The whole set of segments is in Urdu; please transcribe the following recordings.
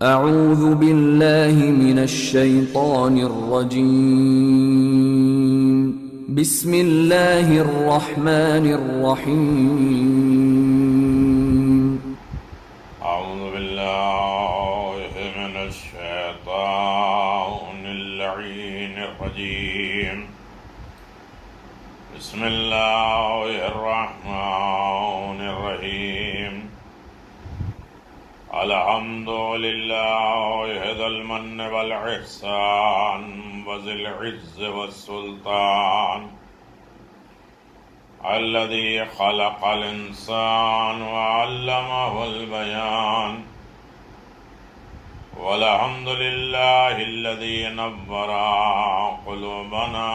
اعوذ باللہ من الشیطان الرجیم بسم اللہ الرحمن الرحیم اعوذ باللہ من الشیطان اللعین الرجیم بسم اللہ الرحمن الرحیم الحمد للہ ذی المن والاحسان وذی العز والسلطان الذي خلق الإنسان وعلمه البيان والحمد لله الذي نور قلوبنا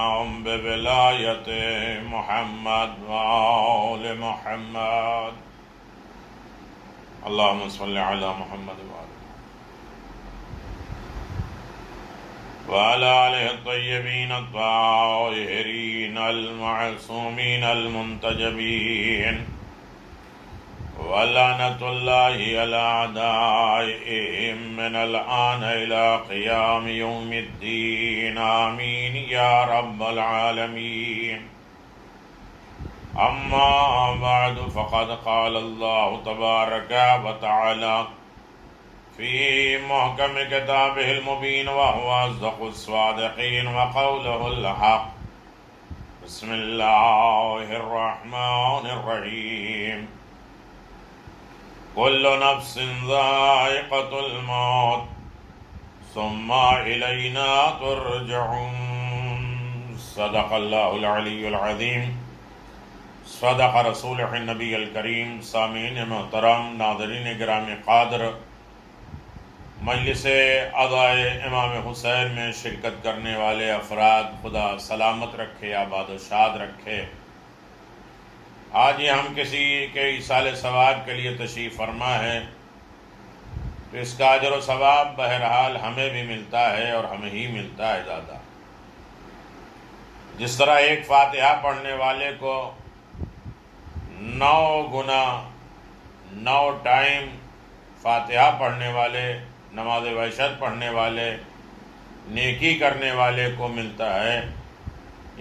بولاية محمد وآل محمد اللهم صل على محمد وعلى آله الطيبين الطاهرين المعصومين المنتجبين ولعنة الله على أعدائهم من الآن إلى قيام يوم الدين آمين يا رب العالمين أما بعد فقد قال الله تبارك وتعالى في محكم كتابه المبين وهو أصدق الصادقين وقوله الحق بسم الله الرحمن الرحيم كل نفس ذائقة الموت ثم إلينا ترجعون صدق الله العلي العظيم صدق رسولہ النبی الکریم۔ سامعین محترم، ناظرین گرامی قادر، مجلس عزائے امام حسین میں شرکت کرنے والے افراد خدا سلامت رکھے، آباد و شاد رکھے۔ آج یہ ہم کسی کے ایصال ثواب کے لیے تشریف فرما ہے تو اس کا اجر و ثواب بہرحال ہمیں بھی ملتا ہے اور ہمیں ہی ملتا ہے زیادہ۔ جس طرح ایک فاتحہ پڑھنے والے کو 9 گنا 9 ٹائم فاتحہ پڑھنے والے، نماز وحشت پڑھنے والے، نیکی کرنے والے کو ملتا ہے،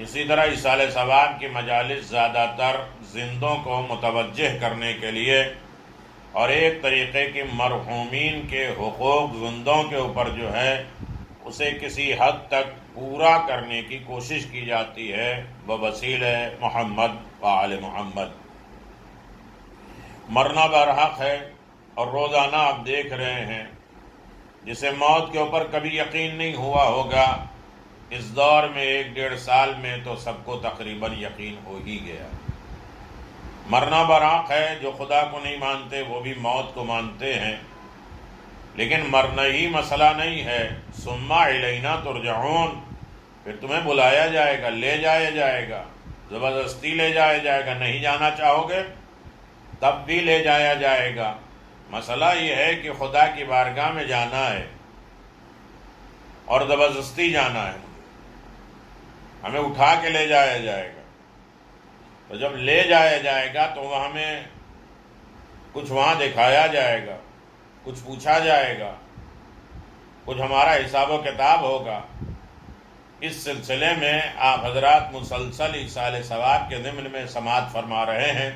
اسی طرح ایصال ثواب کی مجالس زیادہ تر زندوں کو متوجہ کرنے کے لیے اور ایک طریقے کی مرحومین کے حقوق زندوں کے اوپر جو ہے اسے کسی حد تک پورا کرنے کی کوشش کی جاتی ہے بوسیلہ محمد و آل محمد۔ مرنا برحق ہے اور روزانہ آپ دیکھ رہے ہیں جسے موت کے اوپر کبھی یقین نہیں ہوا ہوگا، اس دور میں 1-1.5 سال میں تو سب کو تقریباً یقین ہو ہی گیا۔ مرنا برحق ہے، جو خدا کو نہیں مانتے وہ بھی موت کو مانتے ہیں، لیکن مرنا ہی مسئلہ نہیں ہے۔ ثم الینا ترجعون، پھر تمہیں بلایا جائے گا، لے جایا جائے گا، زبردستی لے جایا جائے گا، نہیں جانا چاہو گے تب بھی لے جایا جائے گا۔ مسئلہ یہ ہے کہ خدا کی بارگاہ میں جانا ہے اور زبردستی جانا ہے، ہمیں اٹھا کے لے جایا جائے گا۔ تو جب لے جایا جائے گا تو وہ ہمیں کچھ وہاں دکھایا جائے گا، کچھ پوچھا جائے گا، کچھ ہمارا حساب و کتاب ہوگا۔ اس سلسلے میں آپ حضرات مسلسل ایصال ثواب کے ضمن میں سماعت فرما رہے ہیں۔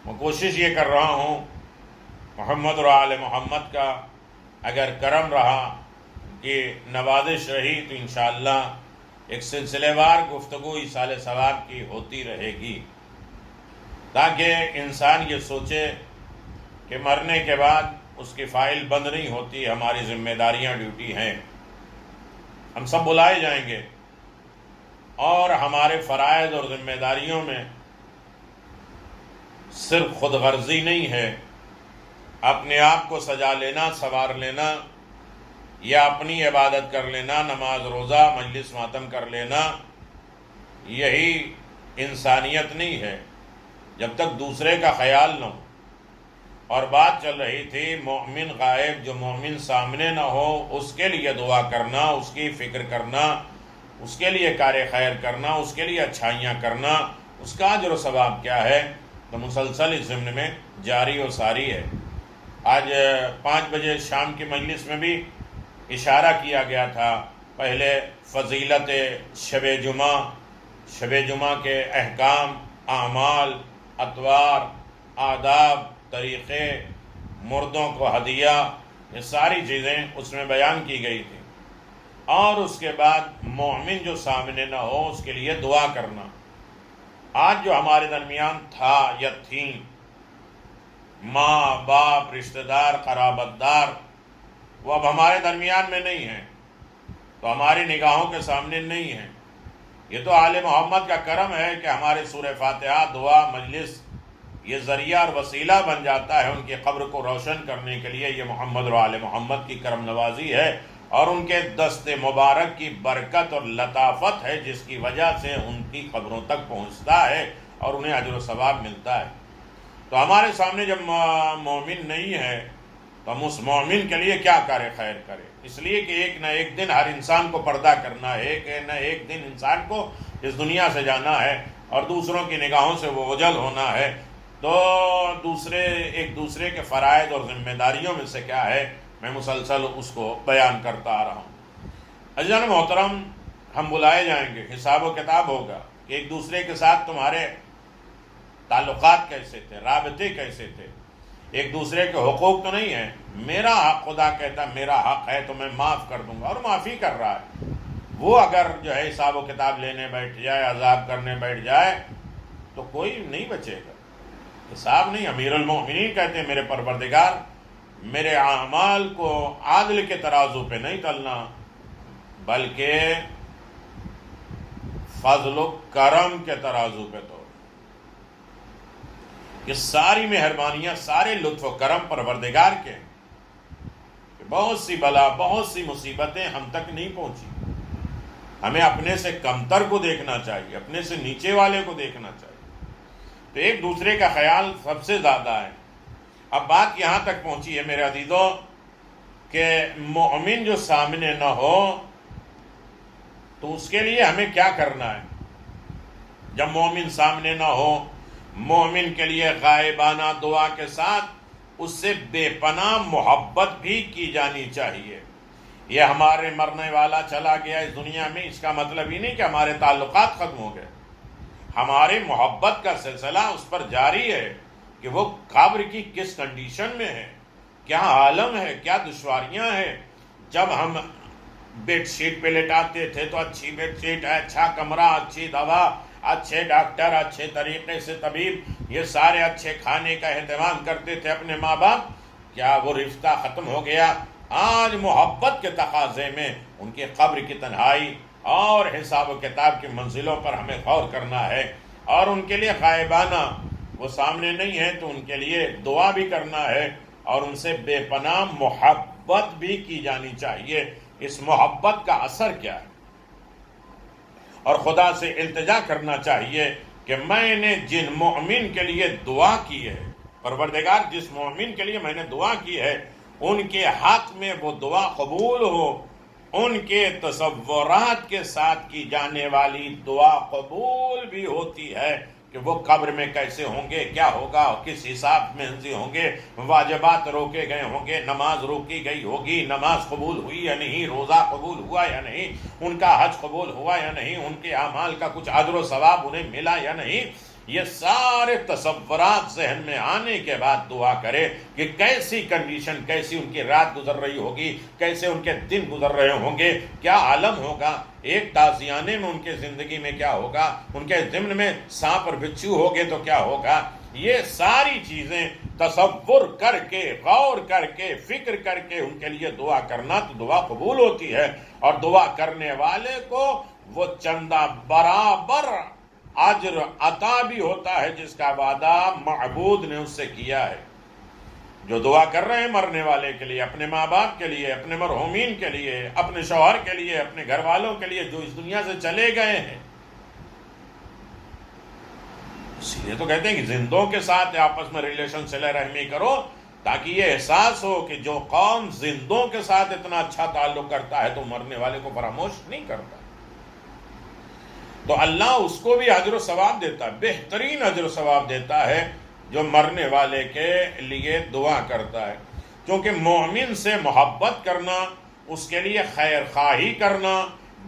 میں کوشش یہ کر رہا ہوں محمد اور آل محمد کا اگر کرم رہا کہ نوازش رہی تو انشاءاللہ ایک سلسلے وار گفتگو ایصال ثواب کی ہوتی رہے گی، تاکہ انسان یہ سوچے کہ مرنے کے بعد اس کی فائل بند نہیں ہوتی، ہماری ذمہ داریاں ڈیوٹی ہیں، ہم سب بلائے جائیں گے، اور ہمارے فرائض اور ذمہ داریوں میں صرف خود غرضی نہیں ہے، اپنے آپ کو سجا لینا، سنوار لینا یا اپنی عبادت کر لینا، نماز روزہ مجلس ماتم کر لینا، یہی انسانیت نہیں ہے جب تک دوسرے کا خیال نہ ہو۔ اور بات چل رہی تھی مومن غائب، جو مومن سامنے نہ ہو اس کے لیے دعا کرنا، اس کی فکر کرنا، اس کے لیے کار خیر کرنا، اس کے لیے اچھائیاں کرنا، اس کا اجر و ثواب کیا ہے؟ تو مسلسل اس ضمن میں جاری و ساری ہے۔ آج 5 بجے شام کی مجلس میں بھی اشارہ کیا گیا تھا، پہلے فضیلت شب جمعہ کے احکام، اعمال، اطوار، آداب، طریقے، مردوں کو ہدیہ، یہ ساری چیزیں اس میں بیان کی گئی تھی، اور اس کے بعد مومن جو سامنے نہ ہو اس کے لیے دعا کرنا۔ آج جو ہمارے درمیان تھا یا تھیں ماں باپ، رشتہ دار، قرابت دار، وہ اب ہمارے درمیان میں نہیں ہیں، تو ہماری نگاہوں کے سامنے نہیں ہیں۔ یہ تو آل محمد کا کرم ہے کہ ہمارے سورہ فاتحہ، دعا، مجلس یہ ذریعہ اور وسیلہ بن جاتا ہے ان کی قبر کو روشن کرنے کے لیے۔ یہ محمد اور آل محمد کی کرم نوازی ہے اور ان کے دست مبارک کی برکت اور لطافت ہے، جس کی وجہ سے ان کی قبروں تک پہنچتا ہے اور انہیں اجر و ثواب ملتا ہے۔ تو ہمارے سامنے جب مومن نہیں ہے تو ہم اس مومن کے لیے کیا کریں؟ خیر کریں، اس لیے کہ ایک نہ ایک دن ہر انسان کو پردہ کرنا ہے، ایک نہ ایک دن انسان کو اس دنیا سے جانا ہے اور دوسروں کی نگاہوں سے وہ اوجھل ہونا ہے۔ تو ایک دوسرے کے فرائض اور ذمہ داریوں میں سے کیا ہے، میں مسلسل اس کو بیان کرتا آ رہا ہوں۔ عزیزان محترم، ہم بلائے جائیں گے، حساب و کتاب ہوگا کہ ایک دوسرے کے ساتھ تمہارے تعلقات کیسے تھے، رابطے کیسے تھے، ایک دوسرے کے حقوق تو نہیں ہیں۔ میرا حق، خدا کہتا میرا حق ہے تو میں معاف کر دوں گا، اور معافی کر رہا ہے۔ وہ اگر جو ہے حساب و کتاب لینے بیٹھ جائے، عذاب کرنے بیٹھ جائے، تو کوئی نہیں بچے گا۔ حساب نہیں، امیر المؤمنین کہتے ہیں میرے پروردگار میرے اعمال کو عادل کے ترازو پہ نہیں تلنا، بلکہ فضل و کرم کے ترازو پہ تو۔ یہ ساری مہربانیاں، سارے لطف و کرم پروردگار کے ہیں۔ بہت سی بلا، بہت سی مصیبتیں ہم تک نہیں پہنچی۔ ہمیں اپنے سے کمتر کو دیکھنا چاہیے، اپنے سے نیچے والے کو دیکھنا چاہیے، تو ایک دوسرے کا خیال سب سے زیادہ ہے۔ اب بات یہاں تک پہنچی ہے میرے عزیزوں کہ مومن جو سامنے نہ ہو تو اس کے لیے ہمیں کیا کرنا ہے۔ جب مومن سامنے نہ ہو، مومن کے لیے غائبانہ دعا کے ساتھ اس سے بے پناہ محبت بھی کی جانی چاہیے۔ یہ ہمارے مرنے والا چلا گیا اس دنیا میں، اس کا مطلب ہی نہیں کہ ہمارے تعلقات ختم ہو گئے۔ ہماری محبت کا سلسلہ اس پر جاری ہے کہ وہ قبر کی کس کنڈیشن میں ہے، کیا عالم ہے، کیا دشواریاں ہیں۔ جب ہم بیڈ شیٹ پہ لٹاتے تھے تو اچھی بیڈ شیٹ ہے، اچھا کمرہ، اچھی دوا، اچھے ڈاکٹر، اچھے طریقے سے طبیب، یہ سارے اچھے کھانے کا اہتمام کرتے تھے اپنے ماں باپ۔ کیا وہ رشتہ ختم ہو گیا؟ آج محبت کے تقاضے میں ان کی قبر کی تنہائی اور حساب و کتاب کی منزلوں پر ہمیں غور کرنا ہے، اور ان کے لیے غائبانہ وہ سامنے نہیں ہے تو ان کے لیے دعا بھی کرنا ہے، اور ان سے بے پناہ محبت بھی کی جانی چاہیے۔ اس محبت کا اثر کیا ہے؟ اور خدا سے التجا کرنا چاہیے کہ میں نے جن مومن کے لیے دعا کی ہے، پروردگار جس مومن کے لیے میں نے دعا کی ہے، ان کے حق میں وہ دعا قبول ہو۔ ان کے تصورات کے ساتھ کی جانے والی دعا قبول بھی ہوتی ہے کہ وہ قبر میں کیسے ہوں گے، کیا ہوگا، کس حساب میں ہوں گے، واجبات روکے گئے ہوں گے، نماز روکی گئی ہوگی، نماز قبول ہوئی یا نہیں، روزہ قبول ہوا یا نہیں، ان کا حج قبول ہوا یا نہیں، ان کے اعمال کا کچھ اجر و ثواب انہیں ملا یا نہیں۔ یہ سارے تصورات ذہن میں آنے کے بعد دعا کرے کہ کیسی کنڈیشن، کیسی ان کی رات گزر رہی ہوگی، کیسے ان کے دن گزر رہے ہوں گے، کیا عالم ہوگا، ایک تازیانے میں ان کے زندگی میں کیا ہوگا، ان کے ضمن میں سانپ اور بچھو ہوگے تو کیا ہوگا۔ یہ ساری چیزیں تصور کر کے، غور کر کے، فکر کر کے ان کے لیے دعا کرنا تو دعا قبول ہوتی ہے، اور دعا کرنے والے کو وہ چندہ برابر اجر عطا بھی ہوتا ہے جس کا وعدہ معبود نے اس سے کیا ہے۔ جو دعا کر رہے ہیں مرنے والے کے لیے، اپنے ماں باپ کے لیے، اپنے مرحومین کے لیے، اپنے شوہر کے لیے، اپنے گھر والوں کے لیے جو اس دنیا سے چلے گئے ہیں، اس لیے تو کہتے ہیں کہ زندوں کے ساتھ آپس میں ریلیشن صلہ رحمی کرو، تاکہ یہ احساس ہو کہ جو قوم زندوں کے ساتھ اتنا اچھا تعلق کرتا ہے تو مرنے والے کو فراموش نہیں کرتا۔ تو اللہ اس کو بھی اجر و ثواب دیتا ہے، بہترین اجر و ثواب دیتا ہے جو مرنے والے کے لیے دعا کرتا ہے۔ کیونکہ مومن سے محبت کرنا، اس کے لیے خیر خواہی کرنا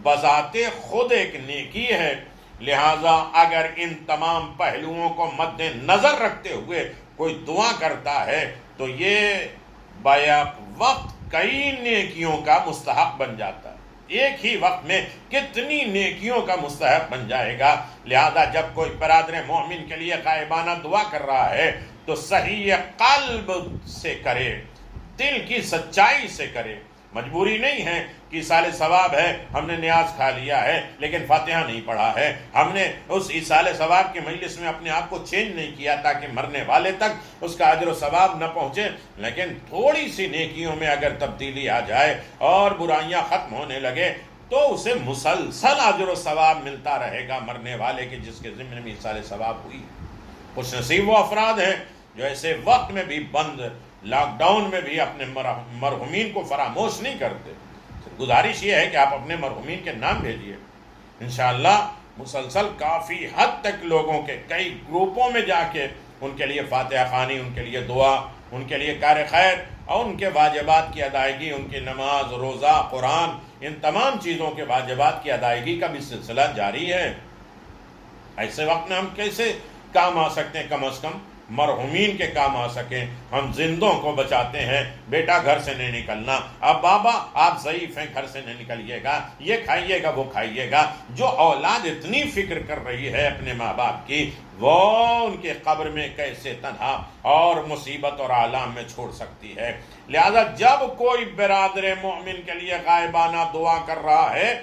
بذات خود ایک نیکی ہے۔ لہٰذا اگر ان تمام پہلوؤں کو مد نظر رکھتے ہوئے کوئی دعا کرتا ہے تو یہ بیک وقت کئی نیکیوں کا مستحق بن جاتا ہے، ایک ہی وقت میں کتنی نیکیوں کا مستحق بن جائے گا۔ لہذا جب کوئی برادر مومن کے لیے غائبانہ دعا کر رہا ہے تو صحیح قلب سے کرے، دل کی سچائی سے کرے۔ مجبوری نہیں ہے کہ ایصال ثواب ہے، ہم نے نیاز کھا لیا ہے لیکن فاتحہ نہیں پڑھا ہے، ہم نے اس ایصال ثواب کی مجلس میں اپنے آپ کو چینج نہیں کیا تاکہ مرنے والے تک اس کا اجر و ثواب نہ پہنچے، لیکن تھوڑی سی نیکیوں میں اگر تبدیلی آ جائے اور برائیاں ختم ہونے لگے تو اسے مسلسل اجر و ثواب ملتا رہے گا مرنے والے کے جس کے ضمن میں ایصال ثواب ہوئی۔ خوش نصیب وہ افراد ہیں جو ایسے وقت میں بھی بند لاک ڈاؤن میں بھی اپنے مرحومین کو فراموش نہیں کرتے۔ گزارش یہ ہے کہ آپ اپنے مرحومین کے نام بھیجیے، انشاءاللہ مسلسل کافی حد تک لوگوں کے کئی گروپوں میں جا کے ان کے لیے فاتحہ خوانی، ان کے لیے دعا، ان کے لیے کار خیر اور ان کے واجبات کی ادائیگی، ان کی نماز، روزہ، قرآن، ان تمام چیزوں کے واجبات کی ادائیگی کا بھی سلسلہ جاری ہے۔ ایسے وقت میں ہم کیسے کام آ سکتے ہیں؟ کم از کم مرحومین کے کام آ سکیں۔ ہم زندوں کو بچاتے ہیں، بیٹا گھر سے نہیں نکلنا، اب بابا آپ ضعیف ہیں گھر سے نہیں نکلیے گا، یہ کھائیے گا وہ کھائیے گا۔ جو اولاد اتنی فکر کر رہی ہے اپنے ماں باپ کی، وہ ان کے قبر میں کیسے تنہا اور مصیبت اور آلام میں چھوڑ سکتی ہے؟ لہذا جب کوئی برادر مومن کے لیے غائبانہ دعا کر رہا ہے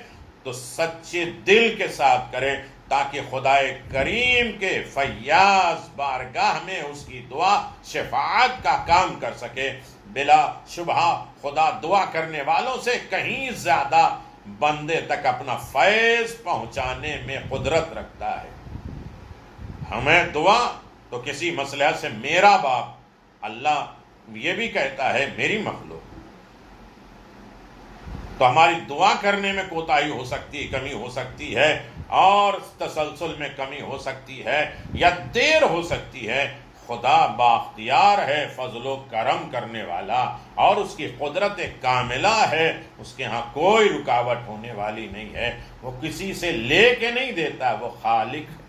تو سچے دل کے ساتھ کریں تاکہ خدائے کریم کے فیاض بارگاہ میں اس کی دعا شفاعت کا کام کر سکے۔ بلا شبہ خدا دعا کرنے والوں سے کہیں زیادہ بندے تک اپنا فیض پہنچانے میں قدرت رکھتا ہے۔ ہمیں دعا تو کسی مسئلہ سے میرا باپ، اللہ یہ بھی کہتا ہے میری مخلوق، تو ہماری دعا کرنے میں کوتاہی ہو سکتی ہے، کمی ہو سکتی ہے اور تسلسل میں کمی ہو سکتی ہے یا دیر ہو سکتی ہے۔ خدا باختیار ہے، فضل و کرم کرنے والا، اور اس کی قدرت کاملہ ہے، اس کے ہاں کوئی رکاوٹ ہونے والی نہیں ہے۔ وہ کسی سے لے کے نہیں دیتا، وہ خالق ہے۔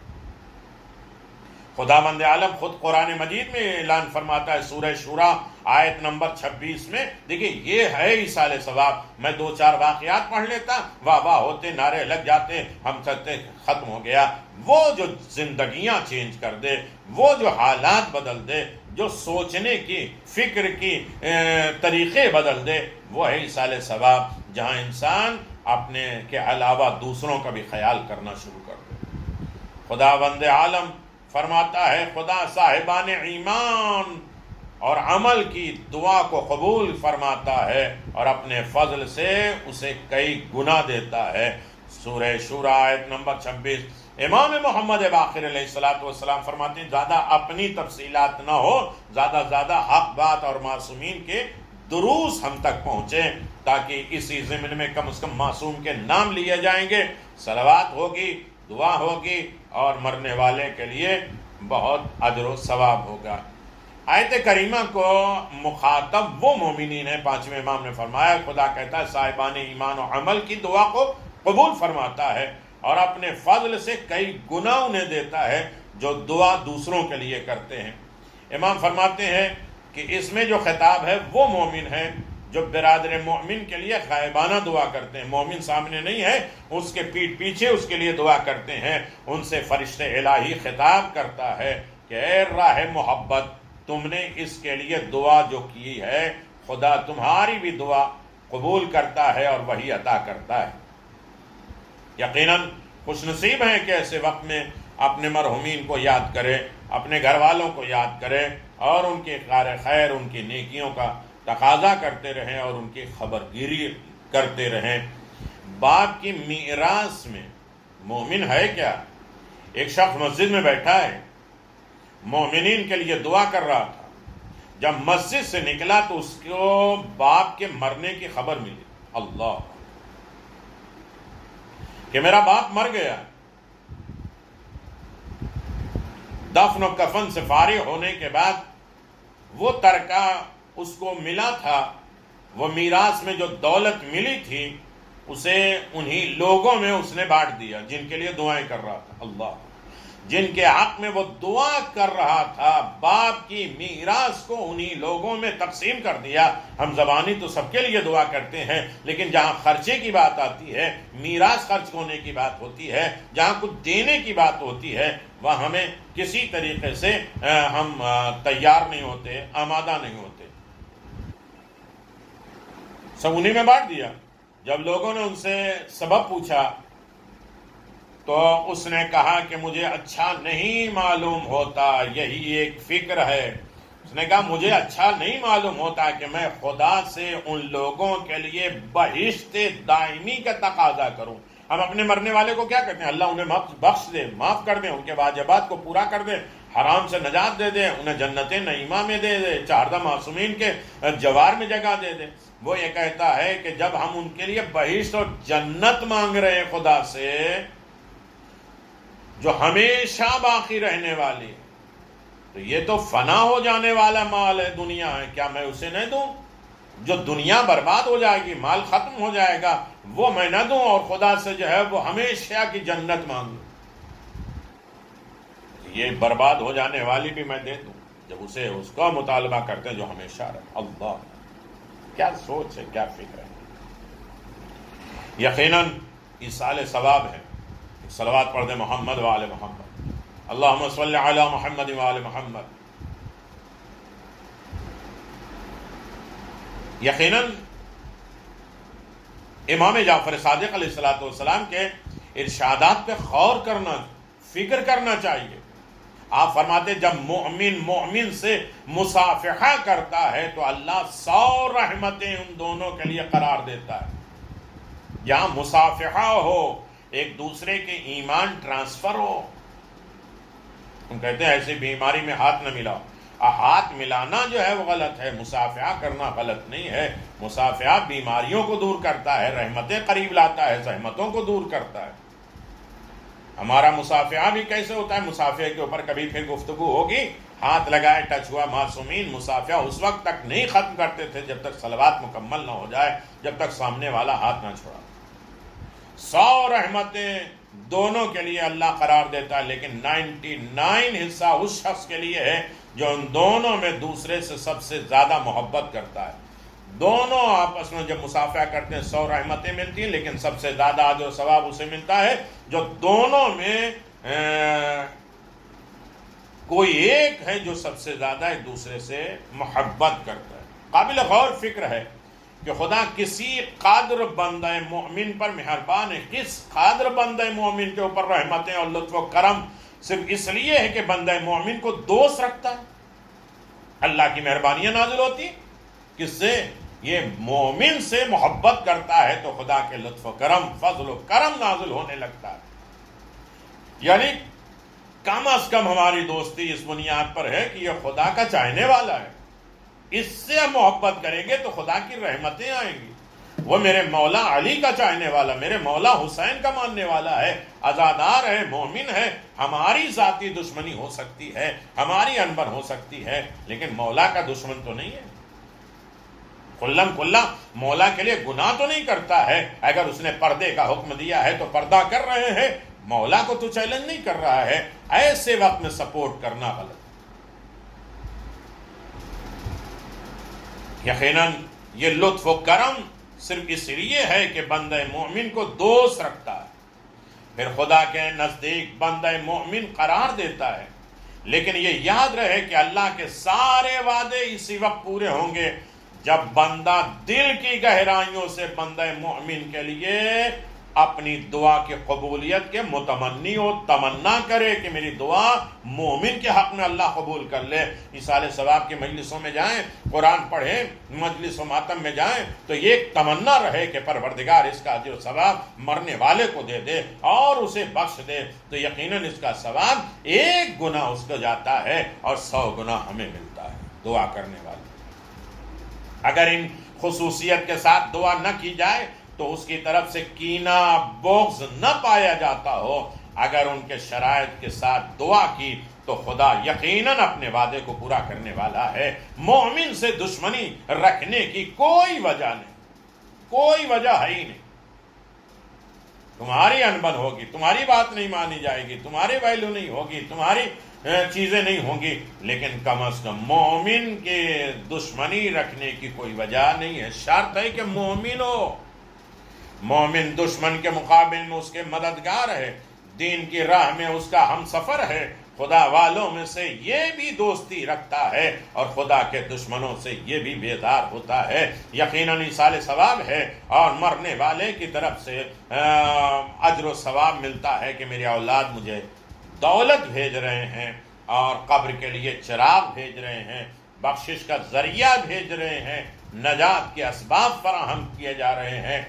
خداوند عالم خود قرآن مجید میں اعلان فرماتا ہے، سورہ شورى آیت نمبر 26 میں، دیکھیں یہ ہے ایصال ثواب۔ میں 2-4 واقعات پڑھ لیتا، واہ واہ ہوتے، نعرے لگ جاتے، ہم سکتے ختم ہو گیا۔ وہ جو زندگیاں چینج کر دے، وہ جو حالات بدل دے، جو سوچنے کی، فکر کی طریقے بدل دے، وہ ہے ایصال ثواب، جہاں انسان اپنے کے علاوہ دوسروں کا بھی خیال کرنا شروع کر دے۔ خداوند عالم فرماتا ہے، خدا صاحبان ایمان اور عمل کی دعا کو قبول فرماتا ہے اور اپنے فضل سے اسے کئی گنا دیتا ہے۔ سورہ شورى آیت نمبر 26۔ امام محمد باقر علیہ السلام فرماتے ہیں، زیادہ اپنی تفصیلات نہ ہو، زیادہ حق بات اور معصومین کے دروس ہم تک پہنچے، تاکہ اسی ضمن میں کم از کم معصوم کے نام لیے جائیں گے، صلوات ہوگی، دعا ہوگی اور مرنے والے کے لیے بہت اجر و ثواب ہوگا۔ آیت کریمہ کو مخاطب وہ مومنین ہیں، 5ویں امام نے فرمایا، خدا کہتا ہے صاحبان ایمان و عمل کی دعا کو قبول فرماتا ہے اور اپنے فضل سے کئی گنا انہیں دیتا ہے جو دعا دوسروں کے لیے کرتے ہیں۔ امام فرماتے ہیں کہ اس میں جو خطاب ہے وہ مومن ہیں جو برادر مومن کے لیے غائبانہ دعا کرتے ہیں۔ مومن سامنے نہیں ہے، اس کے پیٹھ پیچھے اس کے لیے دعا کرتے ہیں۔ ان سے فرشتہ الہی خطاب کرتا ہے کہ اے راہ محبت، تم نے اس کے لیے دعا جو کی ہے، خدا تمہاری بھی دعا قبول کرتا ہے اور وہی عطا کرتا ہے۔ یقیناً خوش نصیب ہیں کہ ایسے وقت میں اپنے مرحومین کو یاد کرے، اپنے گھر والوں کو یاد کرے اور ان کے کار خیر، ان کی نیکیوں کا تقاضا کرتے رہیں اور ان کی خبرگیری کرتے رہیں۔ باپ کی میراث میں مومن ہے کیا؟ ایک شخص مسجد میں بیٹھا ہے، مومنین کے لیے دعا کر رہا تھا، جب مسجد سے نکلا تو اس کو باپ کے مرنے کی خبر ملی، اللہ، کہ میرا باپ مر گیا۔ دفن و کفن سے فارغ ہونے کے بعد وہ ترکہ اس کو ملا تھا، وہ میراث میں جو دولت ملی تھی اسے انہی لوگوں میں اس نے بانٹ دیا جن کے لیے دعائیں کر رہا تھا، اللہ، جن کے حق میں وہ دعا کر رہا تھا، باپ کی میراث کو انہی لوگوں میں تقسیم کر دیا۔ ہم زبانی تو سب کے لیے دعا کرتے ہیں، لیکن جہاں خرچے کی بات آتی ہے، میراث خرچ ہونے کی بات ہوتی ہے، جہاں کچھ دینے کی بات ہوتی ہے، وہ ہمیں کسی طریقے سے ہم تیار نہیں ہوتے، آمادہ نہیں ہوتے، سب انہی میں بانٹ دیا۔ جب لوگوں نے ان سے سبب پوچھا تو اس نے کہا کہ مجھے اچھا نہیں معلوم ہوتا، یہی ایک فکر ہے۔ اس نے کہا مجھے اچھا نہیں معلوم ہوتا کہ میں خدا سے ان لوگوں کے لیے بہشت دائمی کا تقاضا کروں۔ ہم اپنے مرنے والے کو کیا کہتے ہیں؟ اللہ انہیں بخش دے، معاف کر دے، ان کے واجبات کو پورا کر دے، حرام سے نجات دے دے، انہیں جنت نعیمہ میں دے دے، چاردہ معصومین کے جوار میں جگہ دے دے۔ وہ یہ کہتا ہے کہ جب ہم ان کے لیے بہشت اور جنت مانگ رہے ہیں خدا سے جو ہمیشہ باقی رہنے والی ہے، تو یہ تو فنا ہو جانے والا مال ہے، دنیا ہے، کیا میں اسے نہ دوں؟ جو دنیا برباد ہو جائے گی، مال ختم ہو جائے گا، وہ میں نہ دوں اور خدا سے جو ہے وہ ہمیشہ کی جنت مانگوں؟ یہ برباد ہو جانے والی بھی میں دے دوں جب اسے اس کا مطالبہ کرتے ہیں جو ہمیشہ رہے۔ اللہ، کیا سوچ ہے، کیا فکر ہے! یقیناً ایصال ثواب ہے۔ صلوات پڑھ دیں محمد و آل محمد، اللہم صلی علی محمد و آل محمد۔ یقیناً امام جعفر صادق علیہ السلام کے ارشادات پہ غور کرنا، فکر کرنا چاہیے۔ آپ فرماتے جب مومن سے مصافحہ کرتا ہے تو اللہ 100 رحمتیں ان دونوں کے لیے قرار دیتا ہے۔ جہاں مصافحہ ہو، ایک دوسرے کے ایمان ٹرانسفر ہو۔ ہم کہتے ہیں ایسی بیماری میں ہاتھ نہ ملاؤ، ہاتھ ملانا جو ہے وہ غلط ہے، مصافحہ کرنا غلط نہیں ہے۔ مصافحہ بیماریوں کو دور کرتا ہے، رحمتیں قریب لاتا ہے، زحمتوں کو دور کرتا ہے۔ ہمارا مصافحہ بھی کیسے ہوتا ہے؟ مصافحے کے اوپر کبھی پھر گفتگو ہوگی، ہاتھ لگائے، ٹچ ہوا۔ معصومین مصافحہ اس وقت تک نہیں ختم کرتے تھے جب تک صلوات مکمل نہ ہو جائے، جب تک سامنے والا ہاتھ نہ چھوڑا۔ 100 رحمتیں دونوں کے لیے اللہ قرار دیتا ہے، لیکن 99 حصہ اس شخص کے لیے ہے جو ان دونوں میں دوسرے سے سب سے زیادہ محبت کرتا ہے۔ دونوں آپس میں جب مصافحہ کرتے ہیں 100 رحمتیں ملتی ہیں، لیکن سب سے زیادہ اجر و ثواب اسے ملتا ہے جو دونوں میں کوئی ایک ہے جو سب سے زیادہ ایک دوسرے سے محبت کرتا ہے۔ قابل غور فکر ہے کہ خدا کسی قادر بندہ مومن پر مہربان ہے۔ کس قادر بندہ مومن کے اوپر رحمتیں اور لطف و کرم صرف اس لیے ہے کہ بندہ مومن کو دوست رکھتا ہے۔ اللہ کی مہربانیاں نازل ہوتی کس سے؟ یہ مومن سے محبت کرتا ہے تو خدا کے لطف و کرم، فضل و کرم نازل ہونے لگتا ہے۔ یعنی کم از کم ہماری دوستی اس بنیاد پر ہے کہ یہ خدا کا چاہنے والا ہے، اس سے ہم محبت کریں گے تو خدا کی رحمتیں آئیں گی۔ وہ میرے مولا علی کا چاہنے والا، میرے مولا حسین کا ماننے والا ہے، عزادار ہے، مومن ہے۔ ہماری ذاتی دشمنی ہو سکتی ہے، ہماری انبر ہو سکتی ہے، لیکن مولا کا دشمن تو نہیں ہے۔ کلم کلا مولا کے لیے گناہ تو نہیں کرتا ہے۔ اگر اس نے پردے کا حکم دیا ہے تو پردہ کر رہے ہیں، مولا کو تو چیلنج نہیں کر رہا ہے۔ ایسے وقت میں سپورٹ کرنا غلط۔ یقیناً یہ لطف و کرم صرف اس لیے ہے کہ بندہ مومن کو دوست رکھتا ہے، پھر خدا کے نزدیک بندہ مومن قرار دیتا ہے۔ لیکن یہ یاد رہے کہ اللہ کے سارے وعدے اسی وقت پورے ہوں گے جب بندہ دل کی گہرائیوں سے بندہ مومن کے لیے اپنی دعا کی قبولیت کے متمنی و تمنا کرے کہ میری دعا مومن کے حق میں اللہ قبول کر لے۔ ایصال ثواب کی مجلسوں میں جائیں، قرآن پڑھیں، مجلس و ماتم میں جائیں تو یہ ایک تمنا رہے کہ پروردگار اس کا اجر و ثواب مرنے والے کو دے دے اور اسے بخش دے، تو یقیناً اس کا ثواب 1 گنا اس کو جاتا ہے اور 100 گنا ہمیں ملتا ہے دعا کرنے والے۔ اگر ان خصوصیت کے ساتھ دعا نہ کی جائے تو اس کی طرف سے کینہ، بغض نہ پایا جاتا ہو، اگر ان کے شرائط کے ساتھ دعا کی تو خدا یقیناً اپنے وعدے کو پورا کرنے والا ہے. مومن سے دشمنی رکھنے کی کوئی وجہ نہیں، کوئی وجہ ہے ہی نہیں. تمہاری انبن ہوگی، تمہاری بات نہیں مانی جائے گی، تمہاری ویلیو نہیں ہوگی، تمہاری چیزیں نہیں ہوں گی، لیکن کم از کم مومن کے دشمنی رکھنے کی کوئی وجہ نہیں ہے. شرط ہے کہ مومن ہو. مومن دشمن کے مقابل میں اس کے مددگار ہے، دین کی راہ میں اس کا ہم سفر ہے، خدا والوں میں سے یہ بھی دوستی رکھتا ہے اور خدا کے دشمنوں سے یہ بھی بیزار ہوتا ہے. یقیناً ایصال ثواب ہے اور مرنے والے کی طرف سے اجر و ثواب ملتا ہے کہ میری اولاد مجھے دولت بھیج رہے ہیں اور قبر کے لیے چراغ بھیج رہے ہیں، بخشش کا ذریعہ بھیج رہے ہیں، نجات کے اسباب فراہم کیے جا رہے ہیں.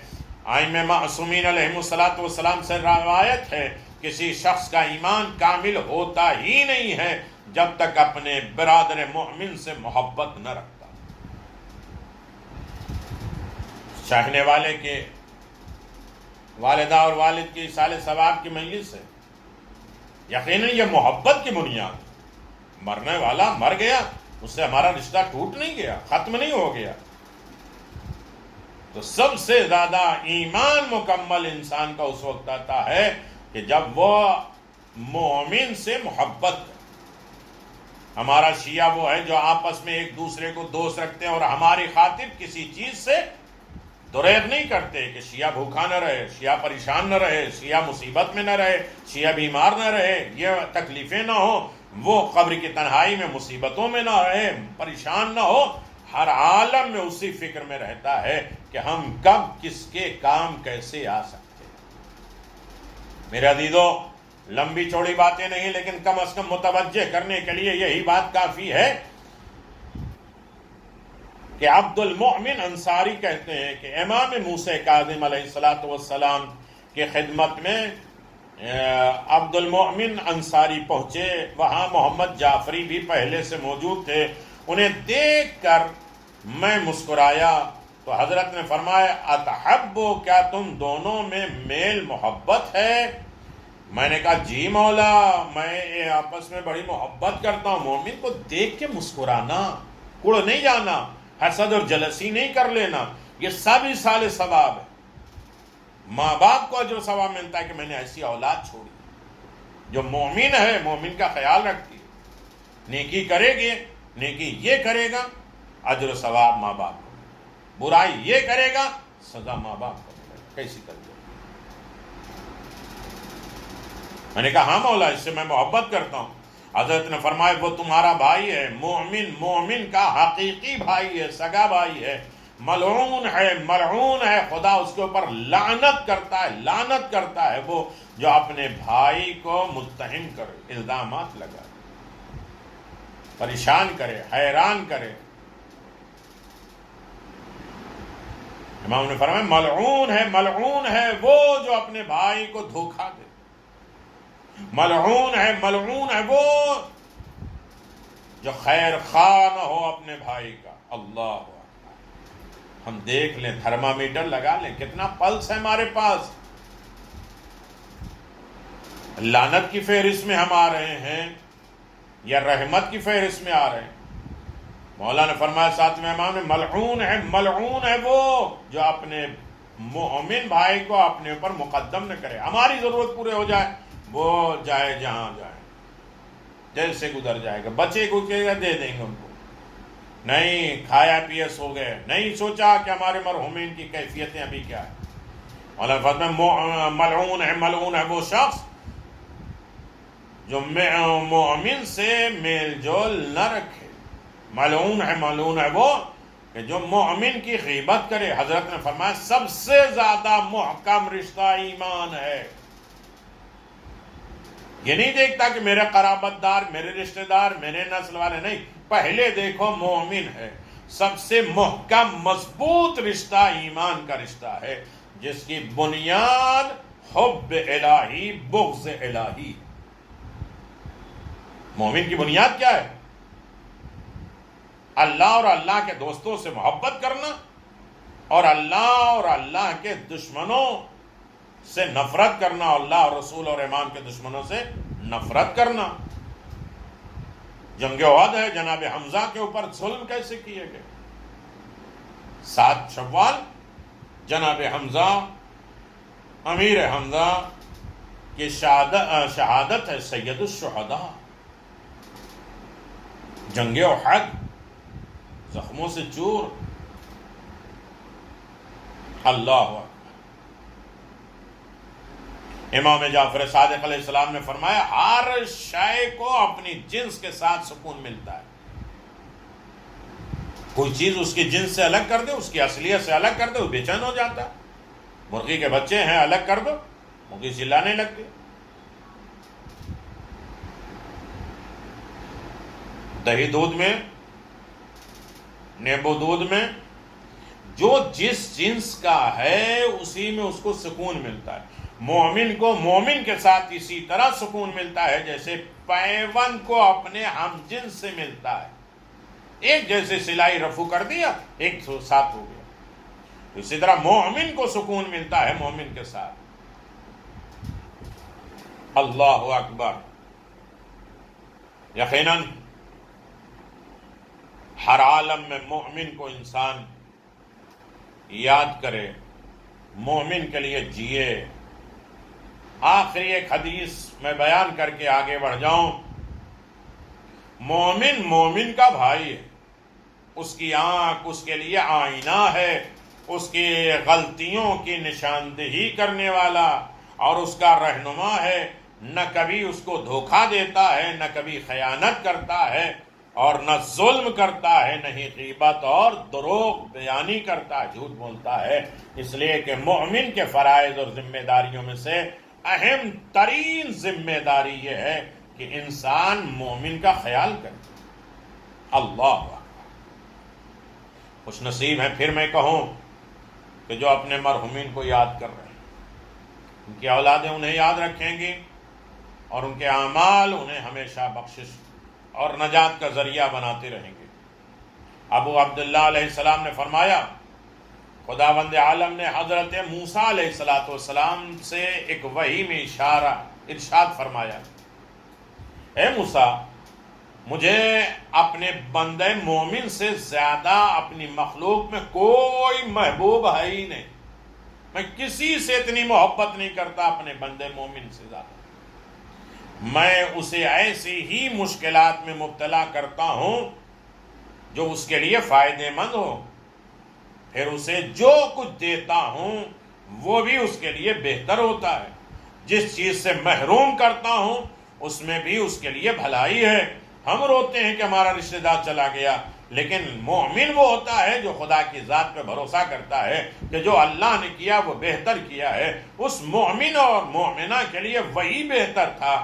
ائمہ معصومین علیہم الصلوۃ سے روایت ہے کسی شخص کا ایمان کامل ہوتا ہی نہیں ہے جب تک اپنے برادر مومن سے محبت نہ رکھتا. چاہنے والے کے والدہ اور والد کی ایصال ثواب کی مجلس ہے، یقیناً یہ محبت کی بنیاد. مرنے والا مر گیا، اس سے ہمارا رشتہ ٹوٹ نہیں گیا، ختم نہیں ہو گیا. تو سب سے زیادہ ایمان مکمل انسان کا اس وقت آتا ہے کہ جب وہ مومن سے محبت کرے. ہمارا شیعہ وہ ہے جو آپس میں ایک دوسرے کو دوست رکھتے ہیں اور ہماری خاطر کسی چیز سے دریغ نہیں کرتے کہ شیعہ بھوکا نہ رہے، شیعہ پریشان نہ رہے، شیعہ مصیبت میں نہ رہے، شیعہ بیمار نہ رہے، یہ تکلیفیں نہ ہو، وہ قبر کی تنہائی میں مصیبتوں میں نہ رہے، پریشان نہ ہو. ہر عالم میں اسی فکر میں رہتا ہے کہ ہم کب کس کے کام کیسے آ سکتے ہیں. میرے عزیزو، لمبی چوڑی باتیں نہیں، لیکن کم از کم متوجہ کرنے کے لیے یہی بات کافی ہے کہ عبد المؤمن انصاری کہتے ہیں کہ امام موسیٰ کاظم علیہ السلام کی خدمت میں عبد المؤمن انصاری پہنچے. وہاں محمد جعفری بھی پہلے سے موجود تھے. انہیں دیکھ کر میں مسکرایا تو حضرت نے فرمایا اتحبو، کیا تم دونوں میں میل محبت ہے؟ میں نے کہا جی مولا، میں آپس میں بڑی محبت کرتا ہوں. مومن کو دیکھ کے مسکرانا، کڑ نہیں جانا، حسد اور جلسی نہیں کر لینا، یہ سب ایصال ثواب ہے. ماں باپ کو اجر و ثواب ملتا ہے کہ میں نے ایسی اولاد چھوڑی جو مومن ہے، مومن کا خیال رکھتی ہے، نیکی کرے گی، نیکی یہ کرے گا، اجر و ثواب ماں باپ کو، برائی یہ کرے گا، سزا ماں باپ کو ملے گا. کیسی کر دے؟ میں نے کہا ہاں مولا، اس سے میں محبت کرتا ہوں. حضرت نے فرمایا وہ تمہارا بھائی ہے، مومن مومن کا حقیقی بھائی ہے، سگا بھائی ہے. ملعون ہے، ملعون ہے، خدا اس کے اوپر لعنت کرتا ہے، لعنت کرتا ہے وہ جو اپنے بھائی کو متہم کرے، الزامات لگائے، پریشان کرے، حیران کرے. امام نے فرمایا ملعون ہے، ملعون ہے وہ جو اپنے بھائی کو دھوکہ دے. ملعون ہے، ملعون ہے وہ جو خیر خواہ نہ ہو اپنے بھائی کا. اللہ اکبر. ہم دیکھ لیں، تھرمامیٹر لگا لیں، کتنا پلس ہے ہمارے پاس. لعنت کی فہرست میں ہم آ رہے ہیں یا رحمت کی فہرست میں آ رہے ہیں؟ مولا نے فرمایا ساتھ میں امام نے ملعون ہے، ملعون ہے وہ جو اپنے مومن بھائی کو اپنے اوپر مقدم نہ کرے. ہماری ضرورت پورے ہو جائے، وہ جائے جہاں جائے، دل سے گزر جائے گا. بچے کو کہے گا دے دیں گے ان کو، نہیں کھایا پیا سو گئے، نہیں سوچا کہ ہمارے مرحومین کی کیفیتیں ابھی کیا ہے. مولا فرمایا ملعون ہے، ملعون ہے وہ شخص جو مومن سے میل جول نہ رکھے. ملعون ہے، ملعون ہے وہ کہ جو مومن کی غیبت کرے. حضرت نے فرمایا سب سے زیادہ محکم رشتہ ایمان ہے. یہ نہیں دیکھتا کہ میرے قرابت دار، میرے رشتہ دار، میرے نسل والے، نہیں، پہلے دیکھو مومن ہے. سب سے محکم مضبوط رشتہ ایمان کا رشتہ ہے جس کی بنیاد حب الہی، بغض الہی. مومن کی بنیاد کیا ہے؟ اللہ اور اللہ کے دوستوں سے محبت کرنا اور اللہ کے دشمنوں سے نفرت کرنا، اللہ اور رسول اور امام کے دشمنوں سے نفرت کرنا. جنگ احد ہے، جناب حمزہ کے اوپر ظلم کیسے کیے گئے؟ 7 شوال جناب حمزہ، امیر حمزہ کی شہادت ہے، سید الشہداء، جنگ احد، زخموں سے چور۔ اللہ اکبر۔ امام جعفر صادق علیہ السلام نے فرمایا ہر شے کو اپنی جنس کے ساتھ سکون ملتا ہے۔ کوئی چیز اس کی جنس سے الگ کر دے، اس کی اصلیت سے الگ کر دے، وہ بے چین ہو جاتا ہے۔ مرغی کے بچے ہیں، الگ کر دو، مرغی چلانے لگتی۔ دہی دودھ میں، نیبو دودھ میں جو جس جنس کا ہے اسی میں اس کو سکون ملتا ہے۔ مومن کو مومن کے ساتھ اسی طرح سکون ملتا ہے جیسے پیون کو اپنے ہم جنس سے ملتا ہے۔ ایک جیسے سلائی رفو کر دیا، ایک ساتھ ہو گیا۔ اسی طرح مومن کو سکون ملتا ہے مومن کے ساتھ۔ اللہ اکبر۔ یقیناً ہر عالم میں مومن کو انسان یاد کرے، مومن کے لیے جیے۔ آخری ایک حدیث میں بیان کر کے آگے بڑھ جاؤں۔ مومن مومن کا بھائی ہے، اس کی آنکھ اس کے لیے آئینہ ہے، اس کی غلطیوں کی نشاندہی کرنے والا اور اس کا رہنما ہے۔ نہ کبھی اس کو دھوکہ دیتا ہے، نہ کبھی خیانت کرتا ہے، اور نہ ظلم کرتا ہے، نہ ہی غیبت اور دروغ بیانی کرتا ہے، جھوٹ بولتا ہے۔ اس لیے کہ مومن کے فرائض اور ذمہ داریوں میں سے اہم ترین ذمہ داری یہ ہے کہ انسان مومن کا خیال کرے۔ اللہ خوش نصیب ہے پھر میں کہوں کہ جو اپنے مرحومین کو یاد کر رہے ہیں، ان کی اولادیں انہیں یاد رکھیں گی اور ان کے اعمال انہیں ہمیشہ بخشش اور نجات کا ذریعہ بناتے رہیں گے۔ ابو عبداللہ علیہ السلام نے فرمایا، خداوند عالم نے حضرت موسیٰ علیہ السلام سے ایک وحی میں ارشاد فرمایا، اے موسیٰ، مجھے اپنے بندے مومن سے زیادہ اپنی مخلوق میں کوئی محبوب ہے ہی نہیں، میں کسی سے اتنی محبت نہیں کرتا اپنے بندے مومن سے زیادہ۔ میں اسے ایسی ہی مشکلات میں مبتلا کرتا ہوں جو اس کے لیے فائدے مند ہو، پھر اسے جو کچھ دیتا ہوں وہ بھی اس کے لیے بہتر ہوتا ہے، جس چیز سے محروم کرتا ہوں اس میں بھی اس کے لیے بھلائی ہے۔ ہم روتے ہیں کہ ہمارا رشتہ دار چلا گیا، لیکن مومن وہ ہوتا ہے جو خدا کی ذات پہ بھروسہ کرتا ہے کہ جو اللہ نے کیا وہ بہتر کیا ہے۔ اس مومن اور مومنہ کے لیے وہی بہتر تھا،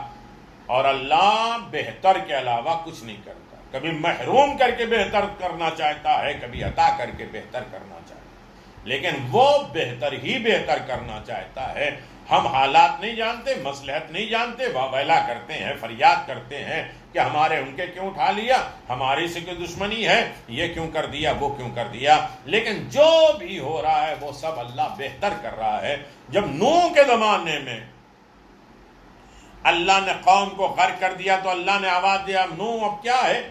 اور اللہ بہتر کے علاوہ کچھ نہیں کرتا۔ کبھی محروم کر کے بہتر کرنا چاہتا ہے، کبھی عطا کر کے بہتر کرنا چاہتا ہے، لیکن وہ بہتر ہی بہتر کرنا چاہتا ہے۔ ہم حالات نہیں جانتے، مصلحت نہیں جانتے، واویلا کرتے ہیں، فریاد کرتے ہیں کہ ہمارے ان کے کیوں اٹھا لیا، ہماری سے کوئی دشمنی ہے، یہ کیوں کر دیا، وہ کیوں کر دیا۔ لیکن جو بھی ہو رہا ہے وہ سب اللہ بہتر کر رہا ہے۔ جب نوح کے زمانے میں اللہ نے قوم کو غرق کر دیا تو اللہ نے آواز دیا، نوح اب کیا ہے؟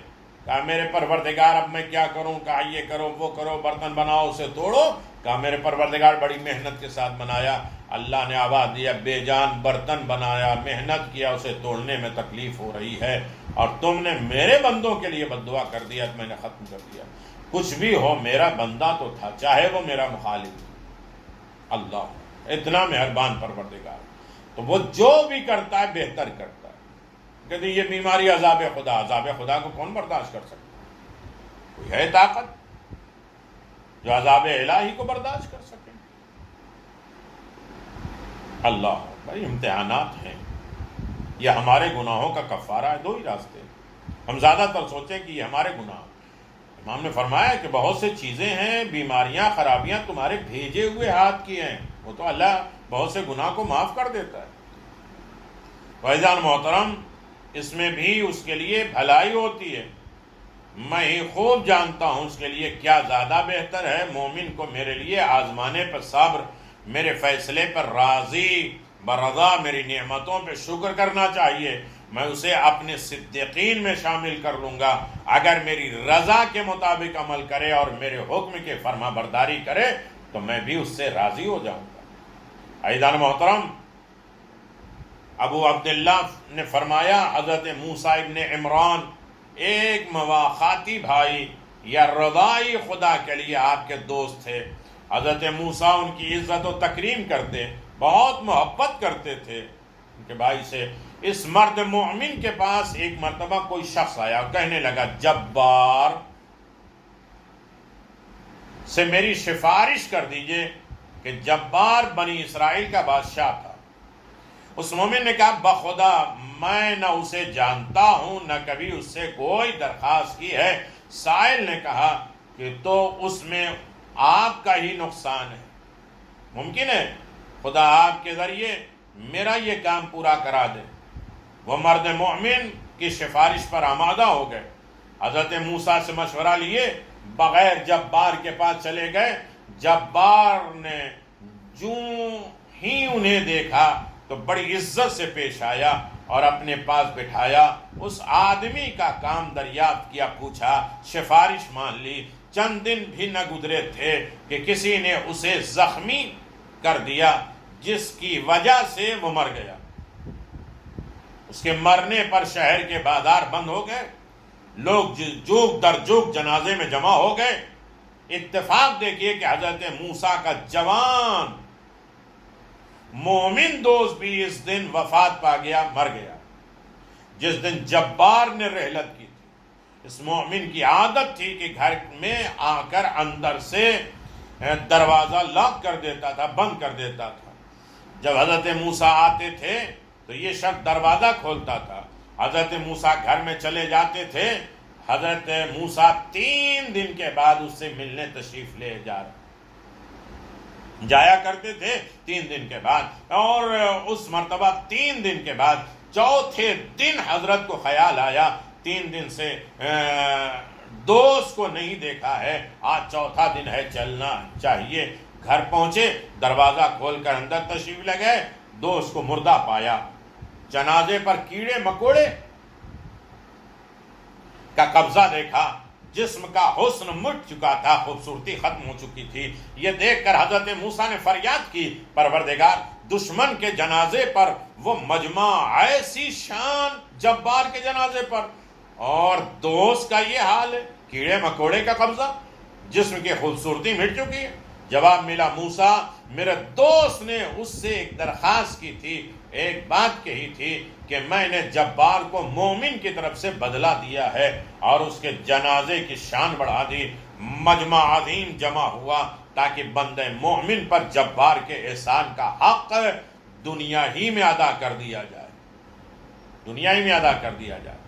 کہا میرے پروردگار اب میں کیا کروں؟ کہا یہ کرو وہ کرو، برتن بناؤ اسے توڑو۔ کہا میرے پروردگار بڑی محنت کے ساتھ بنایا۔ اللہ نے آواز دیا، بے جان برتن بنایا، محنت کیا، اسے توڑنے میں تکلیف ہو رہی ہے، اور تم نے میرے بندوں کے لیے بد دعا کر دیا، میں نے ختم کر دیا۔ کچھ بھی ہو میرا بندہ تو تھا، چاہے وہ میرا مخالف۔ اللہ اتنا مہربان پروردگار، تو وہ جو بھی کرتا ہے بہتر کرتا ہے۔ کہتے یہ بیماری عذاب خدا، عذاب خدا کو کون برداشت کر سکتا ہے؟ کوئی ہے طاقت جو عذاب الہی کو برداشت کر سکے؟ اللہ بھائی امتحانات ہیں، یہ ہمارے گناہوں کا کفارہ ہے۔ دو ہی راستے، ہم زیادہ تر سوچیں کہ یہ ہمارے گناہ۔ امام نے فرمایا کہ بہت سے چیزیں ہیں، بیماریاں خرابیاں تمہارے بھیجے ہوئے ہاتھ کی ہیں، وہ تو اللہ بہت سے گناہ کو معاف کر دیتا ہے۔ بھائیجان محترم، اس میں بھی اس کے لیے بھلائی ہوتی ہے۔ میں ہی خوب جانتا ہوں اس کے لیے کیا زیادہ بہتر ہے۔ مومن کو میرے لیے آزمانے پر صبر، میرے فیصلے پر راضی برضا، میری نعمتوں پہ شکر کرنا چاہیے۔ میں اسے اپنے صدیقین میں شامل کر لوں گا۔ اگر میری رضا کے مطابق عمل کرے اور میرے حکم کے فرما برداری کرے تو میں بھی اس سے راضی ہو جاؤں گا۔ عزیزان محترم، ابو عبداللہ نے فرمایا حضرت موسیٰ ابن عمران ایک مواخاتی بھائی یا رضائی خدا کے لیے آپ کے دوست تھے۔ حضرت موسیٰ ان کی عزت و تکریم کرتے، بہت محبت کرتے تھے ان کے بھائی سے۔ اس مرد مومن کے پاس ایک مرتبہ کوئی شخص آیا، کہنے لگا جبار سے میری سفارش کر دیجئے کہ جبار بنی اسرائیل کا بادشاہ تھا۔ اس مومن نے کہا بخدا میں نہ اسے جانتا ہوں نہ کبھی اس سے کوئی درخواست کی ہے۔ سائل نے کہا کہ تو اس میں آپ کا ہی نقصان ہے، ممکن ہے خدا آپ کے ذریعے میرا یہ کام پورا کرا دے۔ وہ مرد مومن کی سفارش پر آمادہ ہو گئے، حضرت موسیٰ سے مشورہ لیے بغیر جبار کے پاس چلے گئے۔ جبار نے جو ہی انہیں دیکھا تو بڑی عزت سے پیش آیا اور اپنے پاس بٹھایا۔ اس آدمی کا کام دریافت کیا، پوچھا، سفارش مان لی۔ چند دن بھی نہ گزرے تھے کہ کسی نے اسے زخمی کر دیا جس کی وجہ سے وہ مر گیا۔ اس کے مرنے پر شہر کے بازار بند ہو گئے، لوگ جوگ در جوگ جنازے میں جمع ہو گئے۔ اتفاق دیکھیے کہ حضرت موسیٰ کا جوان مومن دوست بھی اس دن وفات پا گیا، مر گیا۔ جس دن جبار نے رحلت کی تھی، اس مومن کی عادت تھی کہ گھر میں آ کر اندر سے دروازہ لاک کر دیتا تھا، بند کر دیتا تھا۔ جب حضرت موسیٰ آتے تھے تو یہ شخص دروازہ کھولتا تھا، حضرت موسیٰ گھر میں چلے جاتے تھے، حضرت موسیٰ 3 دن کے بعد اس سے ملنے تشریف لے جایا کرتے تھے 3 دن کے بعد، اور اس مرتبہ 3 دن کے بعد چوتھے دن حضرت کو خیال آیا 3 دن سے دوست کو نہیں دیکھا ہے، آج چوتھا دن ہے، چلنا چاہیے۔ گھر پہنچے، دروازہ کھول کر اندر تشریف لے گئے، دوست کو مردہ پایا، جنازے پر کیڑے مکوڑے کا قبضہ دیکھا، جسم کا حسن مٹ چکا تھا، خوبصورتی ختم ہو چکی تھی۔ یہ دیکھ کر حضرت موسیٰ نے فریاد کی، پروردگار دشمن کے جنازے پر وہ مجمع، ایسی شان جبار کے جنازے پر، اور دوست کا یہ حال ہے، کیڑے مکوڑے کا قبضہ، جسم کی خوبصورتی مٹ چکی ہے۔ جواب ملا، موسیٰ میرے دوست نے اس سے ایک درخواست کی تھی، ایک بات کہی تھی کہ میں نے جبار کو مومن کی طرف سے بدلہ دیا ہے اور اس کے جنازے کی شان بڑھا دی۔ مجمع عظیم جمع ہوا تاکہ بندے مومن پر جبار کے احسان کا حق دنیا ہی میں ادا کر دیا جائے، دنیا ہی میں ادا کر دیا جائے۔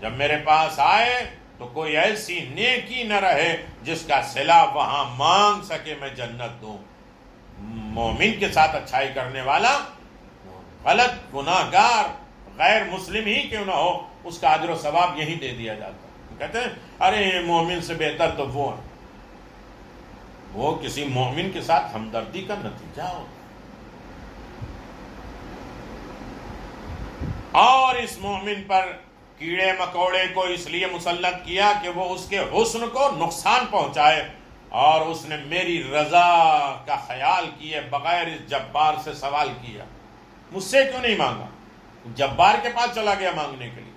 جب میرے پاس آئے تو کوئی ایسی نیکی نہ رہے جس کا صلہ وہاں مانگ سکے میں جنت دوں۔ مومن کے ساتھ اچھائی کرنے والا، غلط گناہگار غیر مسلم ہی کیوں نہ ہو، اس کا اجر و ثواب یہی دے دیا جاتا ہے۔ کہتے ہیں ارے مومن سے بہتر تو وہ ہے، وہ کسی مومن کے ساتھ ہمدردی کا نتیجہ ہوتا ہے۔ اور اس مومن پر کیڑے مکوڑے کو اس لیے مسلط کیا کہ وہ اس کے حسن کو نقصان پہنچائے، اور اس نے میری رضا کا خیال کیے بغیر اس جبار سے سوال کیا، مجھ سے کیوں نہیں مانگا، جبار کے پاس چلا گیا مانگنے کے لیے۔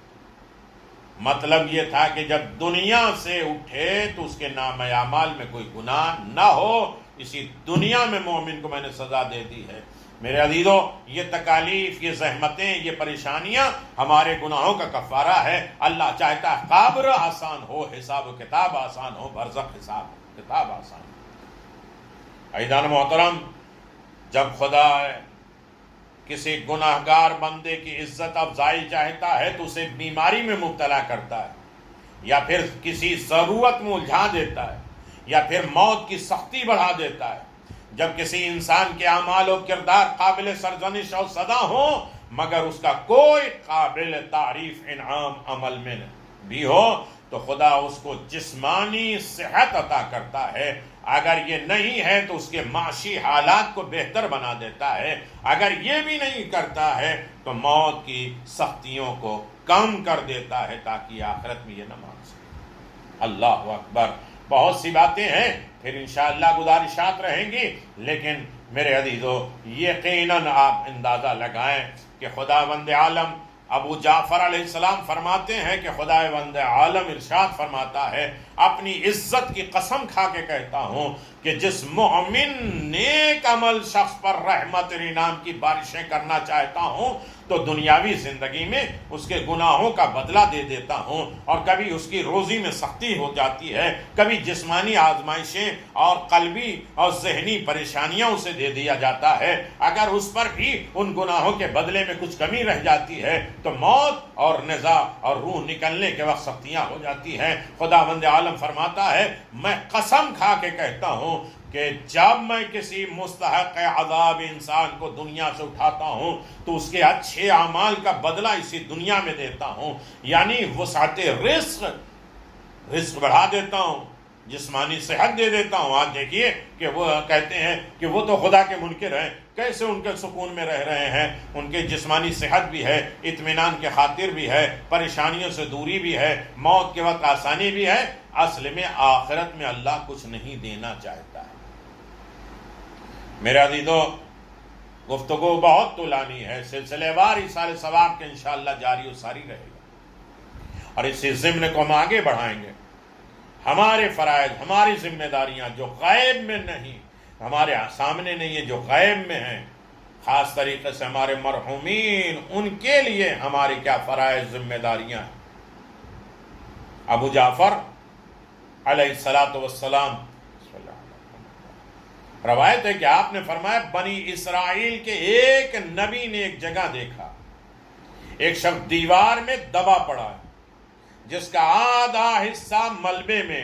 مطلب یہ تھا کہ جب دنیا سے اٹھے تو اس کے نام اعمال میں کوئی گناہ نہ ہو، اسی دنیا میں مومن کو میں نے سزا دے دی ہے۔ میرے عزیزو، یہ تکالیف، یہ زحمتیں، یہ پریشانیاں ہمارے گناہوں کا کفارہ ہے۔ اللہ چاہتا ہے قبر آسان ہو، حساب و کتاب آسان ہو، برزخ حساب کتاب آسان ہو۔ عزیزان محترم، جب خدا کسی گناہگار بندے کی عزت افزائی چاہتا ہے تو اسے بیماری میں مبتلا کرتا ہے، یا پھر کسی ضرورت میں الجھا دیتا ہے، یا پھر موت کی سختی بڑھا دیتا ہے۔ جب کسی انسان کے اعمال و کردار قابل سرزنش اور سزا ہوں مگر اس کا کوئی قابل تعریف انعام عمل میں بھی ہو، تو خدا اس کو جسمانی صحت عطا کرتا ہے، اگر یہ نہیں ہے تو اس کے معاشی حالات کو بہتر بنا دیتا ہے، اگر یہ بھی نہیں کرتا ہے تو موت کی سختیوں کو کم کر دیتا ہے تاکہ آخرت میں یہ نہ مان سکے۔ اللہ اکبر۔ بہت سی باتیں ہیں، پھر انشاءاللہ گزارشات رہیں گی، لیکن میرے عزیزو یقیناً آپ اندازہ لگائیں کہ خداوند عالم ابو جعفر علیہ السلام فرماتے ہیں کہ خداوند عالم ارشاد فرماتا ہے، اپنی عزت کی قسم کھا کے کہتا ہوں کہ جس مومن نیک عمل شخص پر رحمت اور انعام کی بارشیں کرنا چاہتا ہوں تو دنیاوی زندگی میں اس کے گناہوں کا بدلہ دے دیتا ہوں، اور کبھی اس کی روزی میں سختی ہو جاتی ہے، کبھی جسمانی آزمائشیں اور قلبی اور ذہنی پریشانیاں اسے دے دیا جاتا ہے، اگر اس پر بھی ان گناہوں کے بدلے میں کچھ کمی رہ جاتی ہے تو موت اور نزاع اور روح نکلنے کے وقت سختیاں ہو جاتی ہیں۔ خداوند عالم فرماتا ہے، میں قسم کھا کے کہتا ہوں کہ جب میں کسی مستحق عذاب انسان کو دنیا سے اٹھاتا ہوں تو اس کے اچھے اعمال کا بدلہ اسی دنیا میں دیتا ہوں، یعنی وسعت رزق بڑھا دیتا ہوں، جسمانی صحت دے دیتا ہوں۔ آج دیکھیے کہ وہ کہتے ہیں کہ وہ تو خدا کے منکر ہیں، کیسے ان کے سکون میں رہ رہے ہیں، ان کے جسمانی صحت بھی ہے، اطمینان کے خاطر بھی ہے، پریشانیوں سے دوری بھی ہے، موت کے وقت آسانی بھی ہے۔ اصل میں آخرت میں اللہ کچھ نہیں دینا چاہتا ہے۔ میرے عزیزو گفتگو بہت طولانی ہے، سلسلے وار ایصال ثواب کے انشاءاللہ جاری و ساری رہے گا، اور اسی ضمن کو ہم آگے بڑھائیں گے۔ ہمارے فرائض، ہماری ذمہ داریاں جو غیب میں نہیں، ہمارے سامنے نہیں ہے، جو غیب میں ہیں، خاص طریقے سے ہمارے مرحومین، ان کے لیے ہماری کیا فرائض ذمہ داریاں ہیں۔ ابو جعفر علیہ السلام روایت ہے کہ آپ نے فرمایا، بنی اسرائیل کے ایک نبی نے ایک جگہ دیکھا، ایک شخص دیوار میں دبا پڑا ہے، جس کا آدھا حصہ ملبے میں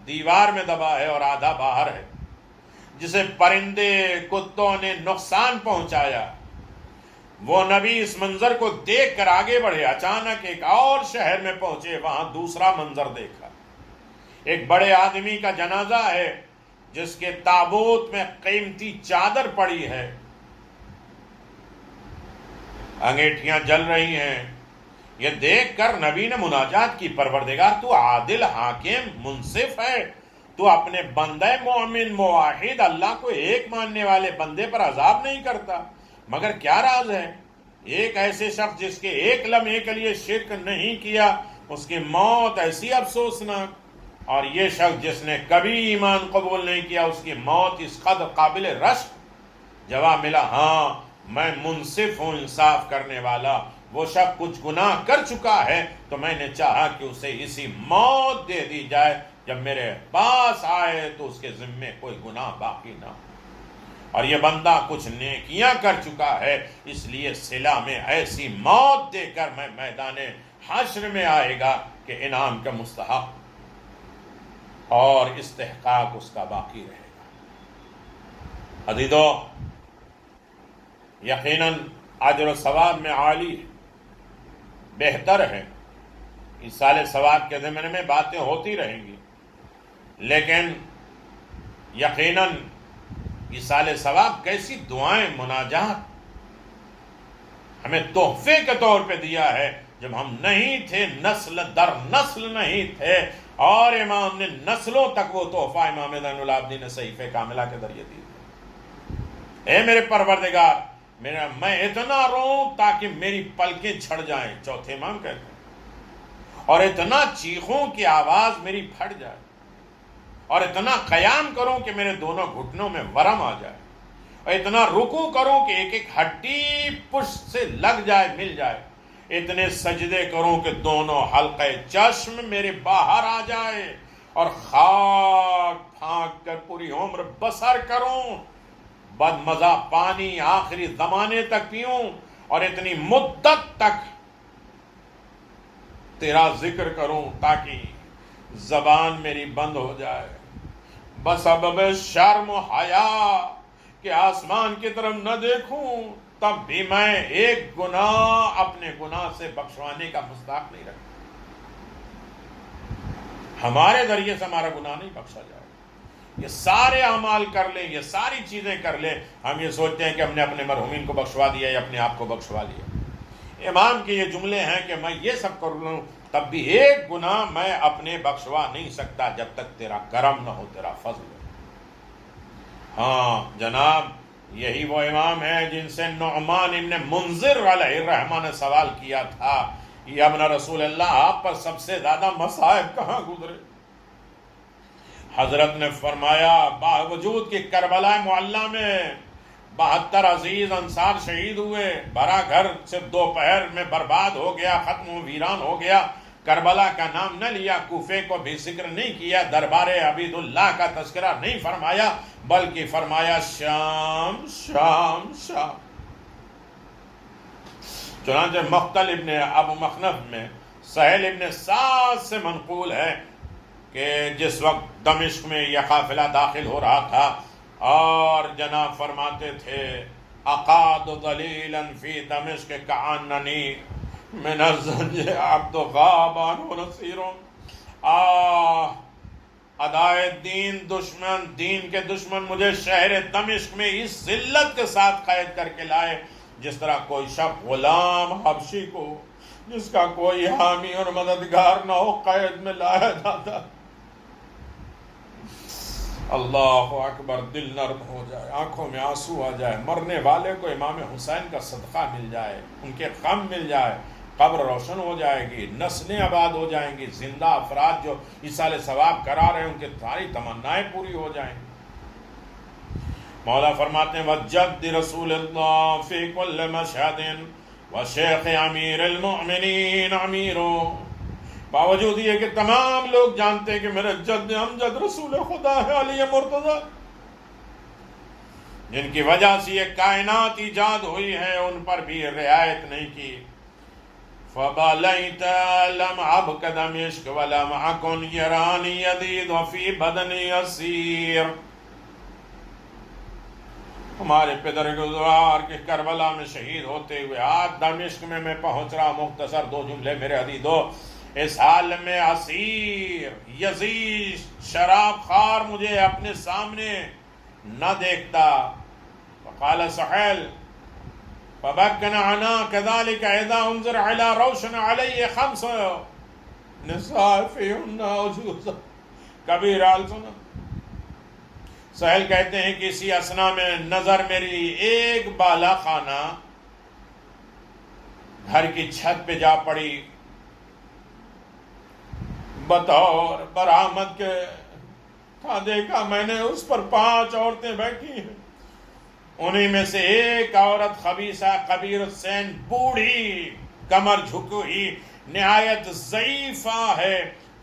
دیوار میں دبا ہے اور آدھا باہر ہے، جسے پرندے کتوں نے نقصان پہنچایا۔ وہ نبی اس منظر کو دیکھ کر آگے بڑھے، اچانک ایک اور شہر میں پہنچے، وہاں دوسرا منظر دیکھا، ایک بڑے آدمی کا جنازہ ہے جس کے تابوت میں قیمتی چادر پڑی ہے، انگیٹھیاں جل رہی ہیں۔ یہ دیکھ کر نبی نے مناجات کی، پروردگار تو عادل حاکم منصف ہے، تو اپنے بندہ مومن موحد اللہ کو ایک ماننے والے بندے پر عذاب نہیں کرتا، مگر کیا راز ہے؟ ایک ایسے شخص جس کے ایک لمحے کے لیے شرک نہیں کیا، اس کی موت ایسی افسوسناک، اور یہ شخص جس نے کبھی ایمان قبول نہیں کیا، اس کی موت اس قدر قابل رشک۔ جواب ملا، ہاں میں منصف ہوں، انصاف کرنے والا۔ وہ شخص کچھ گناہ کر چکا ہے تو میں نے چاہا کہ اسے اسی موت دے دی جائے، جب میرے پاس آئے تو اس کے ذمے کوئی گناہ باقی نہ ہو، اور یہ بندہ کچھ نیکیاں کر چکا ہے، اس لیے صلہ میں ایسی موت دے کر میں میدان حشر میں آئے گا کہ انعام کا مستحق اور استحقاق اس کا باقی رہے گا۔ عزیزو یقیناً اجر و ثواب میں عالی بہتر ہے، ایصال ثواب کے ضمن میں باتیں ہوتی رہیں گی، لیکن یقیناً ایصال ثواب کیسی دعائیں، مناجات ہمیں تحفے کے طور پہ دیا ہے، جب ہم نہیں تھے، نسل در نسل نہیں تھے، اور امام نے نسلوں تک وہ تحفہ امام زین العابدین صحیفہ کاملہ کے ذریعے دی۔ اے میرے پروردگار، میں اتنا روں تاکہ میری پلکیں جھڑ جائیں، چوتھے امام کہتے ہیں، اور اتنا چیخوں کی آواز میری پھٹ جائے، اور اتنا قیام کروں کہ میرے دونوں گھٹنوں میں ورم آ جائے، اور اتنا رکوع کروں کہ ایک ایک ہڈی پشت سے لگ جائے، مل جائے، اتنے سجدے کروں کہ دونوں حلقے چشم میرے باہر آ جائے، اور خاک پھانک کر پوری عمر بسر کروں، بد مزہ پانی آخری زمانے تک پیوں، اور اتنی مدت تک تیرا ذکر کروں تاکہ زبان میری بند ہو جائے، بسبب شرم و حیا کہ آسمان کی طرف نہ دیکھوں، تب بھی میں ایک گناہ اپنے گناہ سے بخشوانے کا مستحق نہیں رکھتا، ہمارے ذریعے سے ہمارا گناہ نہیں بخشا جائے، یہ سارے اعمال کر لیں، یہ ساری چیزیں کر لیں، ہم یہ سوچتے ہیں کہ ہم نے اپنے مرحومین کو بخشوا دیا یا اپنے آپ کو بخشوا لیا۔ امام کے یہ جملے ہیں کہ میں یہ سب کر لوں تب بھی ایک گناہ میں اپنے بخشوا نہیں سکتا جب تک تیرا کرم نہ ہو، تیرا فضل ہو۔ ہاں جناب، یہی وہ امام ہے جن سے نعمان ابن منذر علیہ الرحمہ نے سوال کیا تھا، یا ابن رسول اللہ، آپ پر سب سے زیادہ مصائب کہاں گزرے؟ حضرت نے فرمایا باوجود کہ کربلا معلی میں 72 عزیز انصار شہید ہوئے، بھرا گھر سے دوپہر میں برباد ہو گیا، ختم و ویران ہو گیا، کربلا کا نام نہ لیا، کوفے کو بھی ذکر نہیں کیا، دربار عبید اللہ کا تذکرہ نہیں فرمایا، بلکہ فرمایا شام شام شام۔ چنانچہ مقتل ابن ابو مخنف میں سہیل ابن سعد سے منقول ہے کہ جس وقت دمشق میں یہ قافلہ داخل ہو رہا تھا اور جناب فرماتے تھے اقاد ذلیلا فی دمشق کعننی من الزنج عبد غابان و نصیر، ادائے دین دشمن، دین کے دشمن مجھے شہر دمشق میں اس ذلت کے ساتھ قید کر کے لائے جس طرح کوئی شخص غلام حبشی کو جس کا کوئی حامی اور مددگار نہ ہو قید میں لایا جاتا۔ اللہ اکبر، دل نرم ہو جائے، آنکھوں میں آنسو آ جائے، مرنے والے کو امام حسین کا صدقہ مل جائے، ان کے غم مل جائے، قبر روشن ہو جائے گی، نسلیں آباد ہو جائیں گی، زندہ افراد جو ایصال ثواب کرا رہے ہیں ان کی ساری تمنائیں پوری ہو جائیں گی۔ مولا فرماتے ہیں وجد رسول اللہ فی کل مشہد وشیخ امیر المؤمنین امیرو، باوجود یہ کہ تمام لوگ جانتے ہیں کہ میرے جد امجد رسول خدا ہے علی مرتضی، جن کی وجہ سے یہ کائنات ایجاد ہوئی ہے، ان پر بھی رعایت نہیں کی۔ فَبَلَيْتَ لَمْ عَبْكَ دَمِشْقَ وَلَمْ عَكُنْ يَرَانِي يَدِيدُ وَفِي بَدَنِي أَسِيرٌ۔ ہمارے پدر گزار کے کربلا میں شہید ہوتے ہوئے آج دمشق میں میں پہنچ رہا، مختصر 2 جملے میرے عزیزو، اس حال میں اسیر یزید شراب خار مجھے اپنے سامنے نہ دیکھتا۔ فقال سہیل فبكنا عنا كذلك اذا انظر على روشن علي 5 نساء فيهن عجوز کبیر حال سنا۔ سہیل کہتے ہیں کہ اسی اثنا میں نظر میری ایک بالا خانہ گھر کی چھت پہ جا پڑی، بطور برآمد کے تھا، دیکھا میں نے اس پر 5 عورتیں بیٹھی ہیں، انہی میں سے ایک عورت خبیثہ کبیر السین، بوڑھی، کمر جھکی ہوئی، نہایت ضعیفہ ہے۔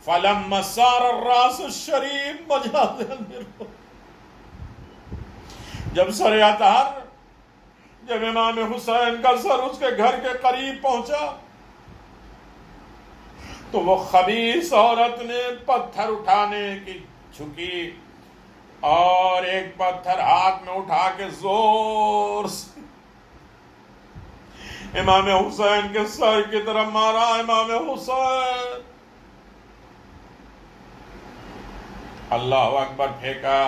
فلما صار الراس الشریف مجاز المرء، جب سر اطہر، جب امام حسین کا سر اس کے گھر کے قریب پہنچا تو وہ خبیث عورت نے پتھر اٹھانے کی جھکی اور ایک پتھر ہاتھ میں اٹھا کے زور سے امام حسین کے سر کی طرف مارا۔ امام حسین اللہ اکبر پھینکا،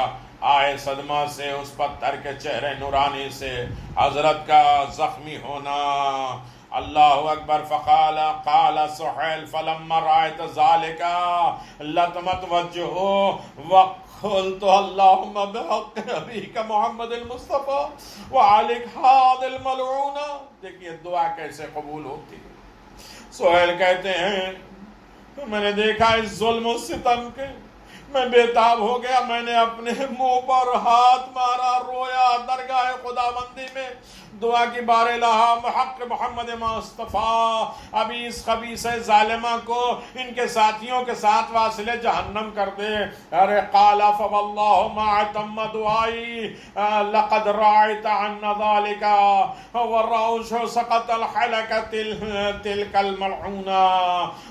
آئے صدمہ سے اس پتھر کے چہرے نورانی سے حضرت کا زخمی ہونا۔ اللہ اکبر۔ فقال قال سہیل فلما رأيت ذلك لطمت وجهه وقلت اللهم بحق ابيك محمد المصطفى وعليك هذا الملعون۔ دیکھیے دعا کیسے قبول ہوتی ہے۔ سہیل کہتے ہیں میں نے دیکھا اس ظلم و ستم کے، میں بےتاب ہو گیا، میں نے اپنے منہ پر ہاتھ مارا، رویا، درگاہ خداوندی میں دعا کی بارے لہا، حق محمد مصطفیٰ ابھی اس خبیث ظالمہ کو ان کے ساتھیوں کے ساتھ واصل جہنم کر دے۔ ارے قال فواللہ ما تم دعائی لقد رأيت عن ذلك والروش سقط الحلقة تلك الملعونة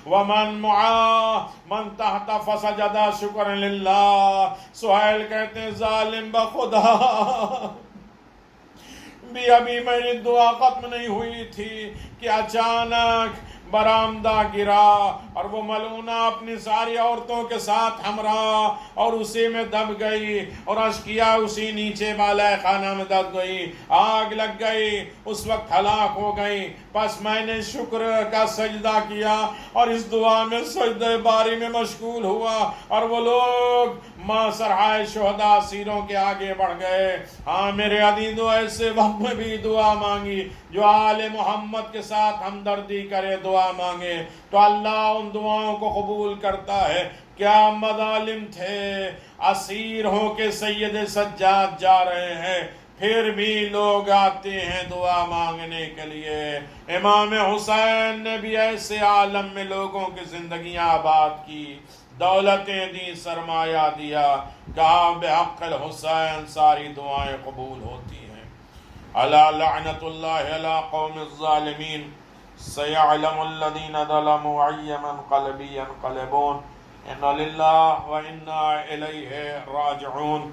ومن معاه من تحت فسجد شکر للہ۔ سہیل کہتے ہیں ظالم بخدا بھی ابھی میری دعا ختم نہیں ہوئی تھی کہ اچانک برآمدہ گرا اور وہ ملعونہ اپنی ساری عورتوں کے ساتھ ہمراہ اور اسی میں دب گئی اور اشکیا اسی نیچے بالائے خانہ میں دب گئی، آگ لگ گئی، اس وقت ہلاک ہو گئی۔ پس میں نے شکر کا سجدہ کیا اور اس دعا میں سجدہ باری میں مشغول ہوا، اور وہ لوگ ماں سرحائے شہداء اسیروں کے آگے بڑھ گئے۔ ہاں میرے عزیزو، ایسے وقت میں بھی دعا مانگی، جو آل محمد کے ساتھ ہمدردی کرے دعا مانگے تو اللہ ان دعاؤں کو قبول کرتا ہے۔ کیا مظالم تھے، اسیر ہو کے سید سجاد جا رہے ہیں، پھر بھی لوگ آتے ہیں دعا مانگنے کے لیے۔ امام حسین نے بھی ایسے عالم میں لوگوں کی زندگیاں آباد کی، دولتیں دی، سرمایہ دیا، کہا بحق الحسین ساری دعائیں قبول ہوتی ہیں۔ الا لعنت اللہ علی قوم الظالمین سیعلم الذین ظلموا ای منقلب ینقلبون ان للہ و انا الیہ راجعون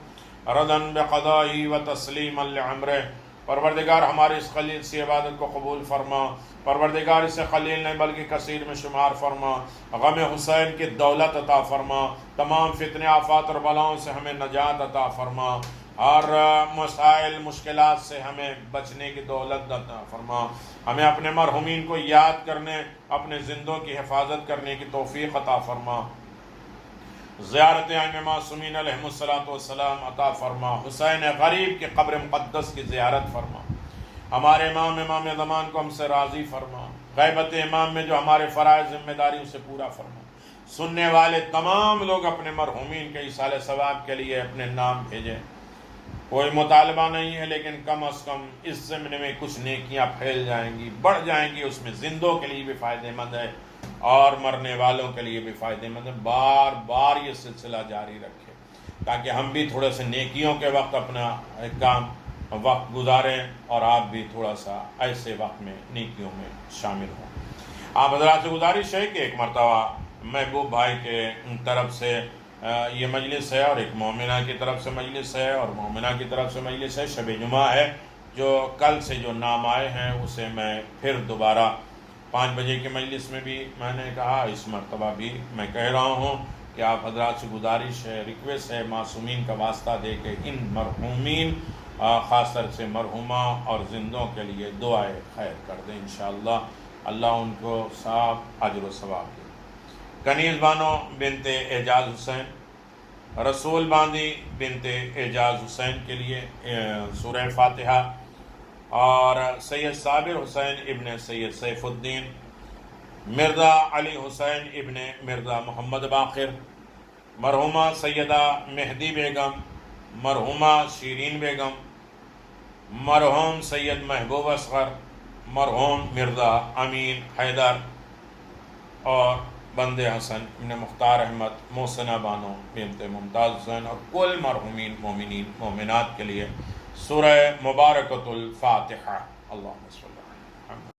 ردا بقضائہ و تسلیما لعمرہ۔ پروردگار ہمارے اس خلیل سے عبادت کو قبول فرما، پروردگار اسے خلیل نہیں بلکہ کثیر میں شمار فرما، غم حسین کی دولت عطا فرما، تمام فتنے آفات اور بلاؤں سے ہمیں نجات عطا فرما، اور مسائل مشکلات سے ہمیں بچنے کی دولت عطا فرما، ہمیں اپنے مرحومین کو یاد کرنے، اپنے زندوں کی حفاظت کرنے کی توفیق عطا فرما، زیارت ائمہ معصومین علیہم الصلوۃ والسلام عطا فرما، حسین غریب کے قبر مقدس کی زیارت فرما، ہمارے امام زمان کو ہم سے راضی فرما، غیبت امام میں جو ہمارے فرائض ذمہ داری اسے پورا فرما۔ سننے والے تمام لوگ اپنے مرحومین کے ایصال ثواب کے لیے اپنے نام بھیجیں۔ کوئی مطالبہ نہیں ہے، لیکن کم از کم اس ضمن میں کچھ نیکیاں پھیل جائیں گی، بڑھ جائیں گی، اس میں زندوں کے لیے بھی فائدہ مند ہے اور مرنے والوں کے لیے بھی فائدہ مند ہے۔ بار بار یہ سلسلہ جاری رکھے تاکہ ہم بھی تھوڑے سے نیکیوں کے وقت اپنا کام وقت گزاریں اور آپ بھی تھوڑا سا ایسے وقت میں نیکیوں میں شامل ہوں۔ آپ حضرات سے گزارش ہے کہ ایک مرتبہ محبوب بھائی کے طرف سے یہ مجلس ہے، اور ایک مومنہ کی طرف سے مجلس ہے، اور مومنہ کی طرف سے مجلس ہے، شب جمعہ ہے، جو کل سے جو نام آئے ہیں اسے میں پھر دوبارہ 5 بجے کی مجلس میں بھی میں نے کہا، اس مرتبہ بھی میں کہہ رہا ہوں کہ آپ حضرات سے گزارش ہے، ریکویسٹ ہے، معصومین کا واسطہ دے کے ان مرحومین خاص طور سے مرحومہ اور زندوں کے لیے دعائے خیر کر دیں، انشاءاللہ اللہ ان کو صاف اجر و ثواب دے۔ کنیز بانو بنت اعجاز حسین، رسول باندی بنت اعجاز حسین کے لیے سورہ فاتحہ، اور سید صابر حسین ابن سید سیف الدین، مرزا علی حسین ابن مرزا محمد باقر، مرحومہ سیدہ مہدی بیگم، مرحومہ شیرین بیگم، مرحوم سید محبوب اصغر، مرحوم مرزا امین حیدر، اور بند حسن ابن مختار احمد، محسنہ بانو بنت ممتاز حسین، اور کل مرحومین مومنین مومنات کے لیے سورہ مبارکۃ الفاتحہ۔ اللہم صلی اللہ